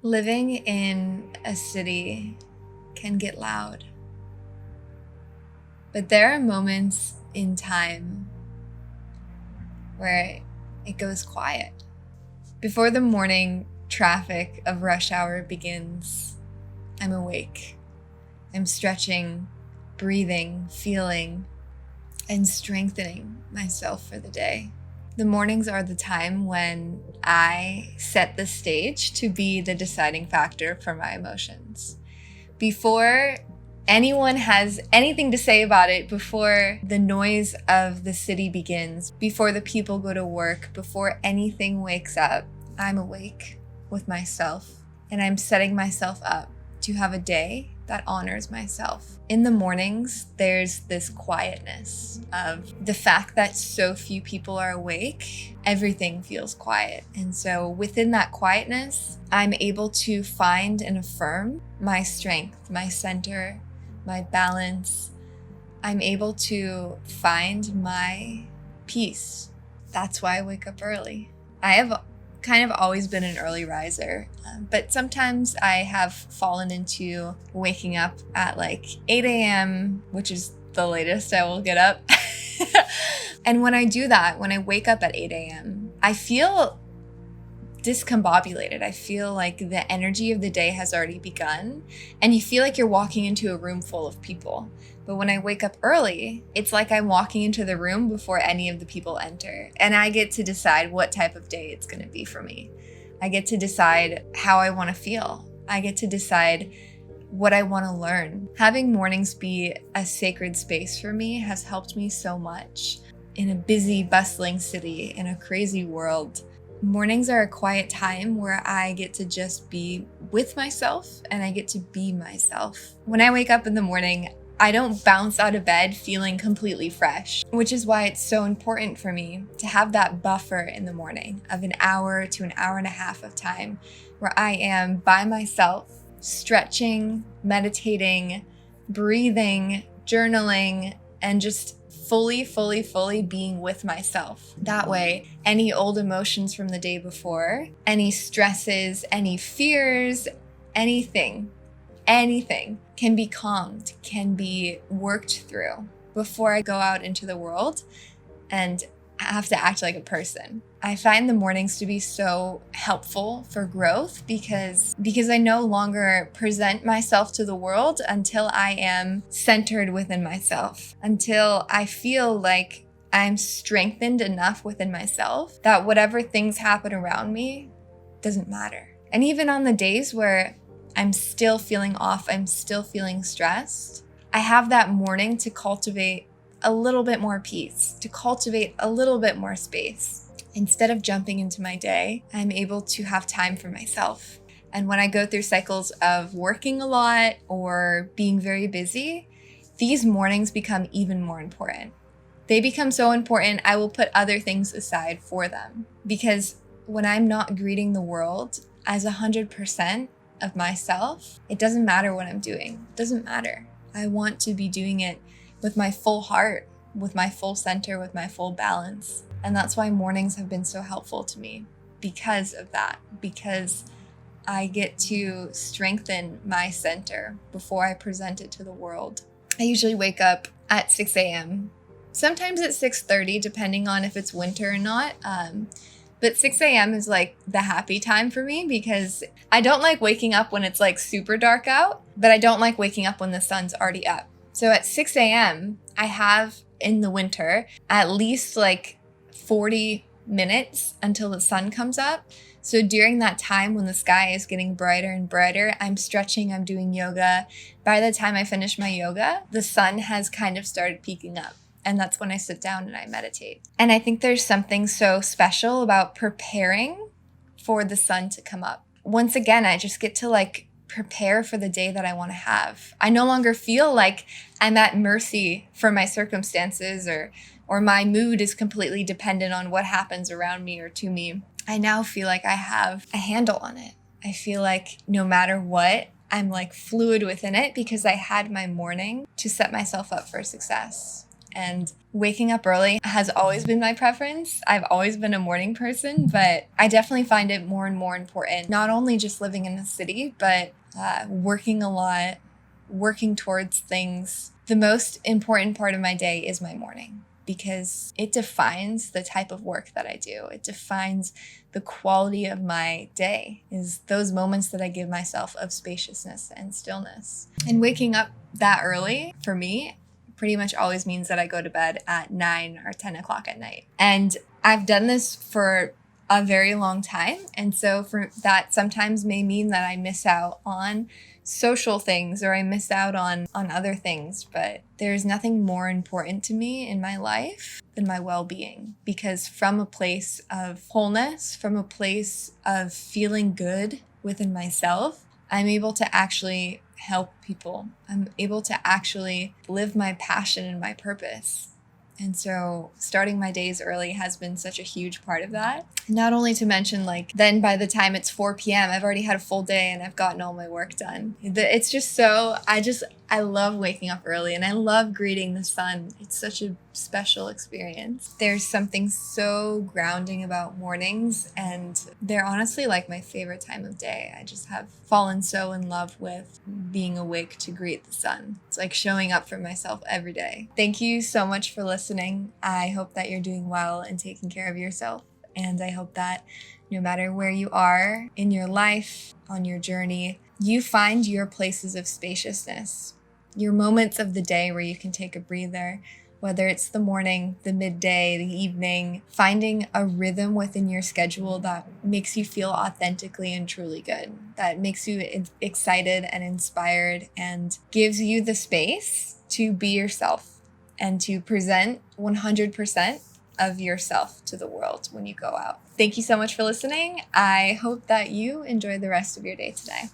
Living in a city can get loud, but there are moments in time where it goes quiet. Before the morning traffic of rush hour begins, I'm awake. I'm stretching, breathing, feeling, and strengthening myself for the day. The mornings are the time when I set the stage to be the deciding factor for my emotions. Before anyone has anything to say about it, before the noise of the city begins, before the people go to work, before anything wakes up, I'm awake with myself, and I'm setting myself up to have a day that honors myself. In the mornings, there's this quietness of the fact that so few people are awake. Everything feels quiet. And so within that quietness, I'm able to find and affirm my strength, my center, my balance. I'm able to find my peace. That's why I wake up early. I have kind of always been an early riser, but sometimes I have fallen into waking up at like 8 a.m., which is the latest I will get up. And when I do that, when I wake up at 8 a.m., I feel discombobulated. I feel like the energy of the day has already begun, and you feel like you're walking into a room full of people. But when I wake up early, it's like I'm walking into the room before any of the people enter, and I get to decide what type of day it's going to be for me. I get to decide how I want to feel. I get to decide what I want to learn. Having mornings be a sacred space for me has helped me so much. In a busy, bustling city, in a crazy world, mornings are a quiet time where I get to just be with myself and I get to be myself. When I wake up in the morning, I don't bounce out of bed feeling completely fresh, which is why it's so important for me to have that buffer in the morning of an hour to an hour and a half of time where I am by myself, stretching, meditating, breathing, journaling, and just fully being with myself. That way, any old emotions from the day before, any stresses, any fears, anything can be calmed, can be worked through before I go out into the world and have to act like a person. I find the mornings to be so helpful for growth because I no longer present myself to the world until I am centered within myself, until I feel like I'm strengthened enough within myself that whatever things happen around me doesn't matter. And even on the days where I'm still feeling off, I'm still feeling stressed, I have that morning to cultivate a little bit more peace, to cultivate a little bit more space. Instead of jumping into my day, I'm able to have time for myself. And when I go through cycles of working a lot or being very busy, these mornings become even more important. They become so important, I will put other things aside for them. Because when I'm not greeting the world as 100% of myself, it doesn't matter what I'm doing. It doesn't matter. I want to be doing it with my full heart, with my full center, with my full balance. And that's why mornings have been so helpful to me because of that, because I get to strengthen my center before I present it to the world. I usually wake up at 6 a.m., sometimes at 6:30, depending on if it's winter or not. But 6 a.m. is like the happy time for me because I don't like waking up when it's like super dark out, but I don't like waking up when the sun's already up. So at 6 a.m., I have in the winter at least like 40 minutes until the sun comes up. So during that time when the sky is getting brighter and brighter, I'm stretching, I'm doing yoga. By the time I finish my yoga, the sun has kind of started peeking up. And that's when I sit down and I meditate. And I think there's something so special about preparing for the sun to come up. Once again, I just get to like prepare for the day that I want to have. I no longer feel like I'm at mercy for my circumstances or my mood is completely dependent on what happens around me or to me. I now feel like I have a handle on it. I feel like no matter what, I'm like fluid within it because I had my morning to set myself up for success. And waking up early has always been my preference. I've always been a morning person, but I definitely find it more and more important, not only just living in the city, but working a lot, working towards things. The most important part of my day is my morning because it defines the type of work that I do. It defines the quality of my day, is those moments that I give myself of spaciousness and stillness. And waking up that early for me pretty much always means that I go to bed at 9 or 10 o'clock at night. And I've done this for a very long time. And so for that sometimes may mean that I miss out on social things or I miss out on other things. But there's nothing more important to me in my life than my well-being, because from a place of wholeness, from a place of feeling good within myself, I'm able to actually help people. I'm able to actually live my passion and my purpose. And so starting my days early has been such a huge part of that. Not only to mention, like, then by the time it's 4 p.m., I've already had a full day and I've gotten all my work done. It's just so, I love waking up early and I love greeting the sun. It's such a special experience. There's something so grounding about mornings, and they're honestly like my favorite time of day. I just have fallen so in love with being awake to greet the sun. It's like showing up for myself every day. Thank you so much for listening. I hope that you're doing well and taking care of yourself. And I hope that no matter where you are in your life, on your journey, you find your places of spaciousness, your moments of the day where you can take a breather, whether it's the morning, the midday, the evening, finding a rhythm within your schedule that makes you feel authentically and truly good, that makes you excited and inspired and gives you the space to be yourself and to present 100% of yourself to the world when you go out. Thank you so much for listening. I hope that you enjoy the rest of your day today.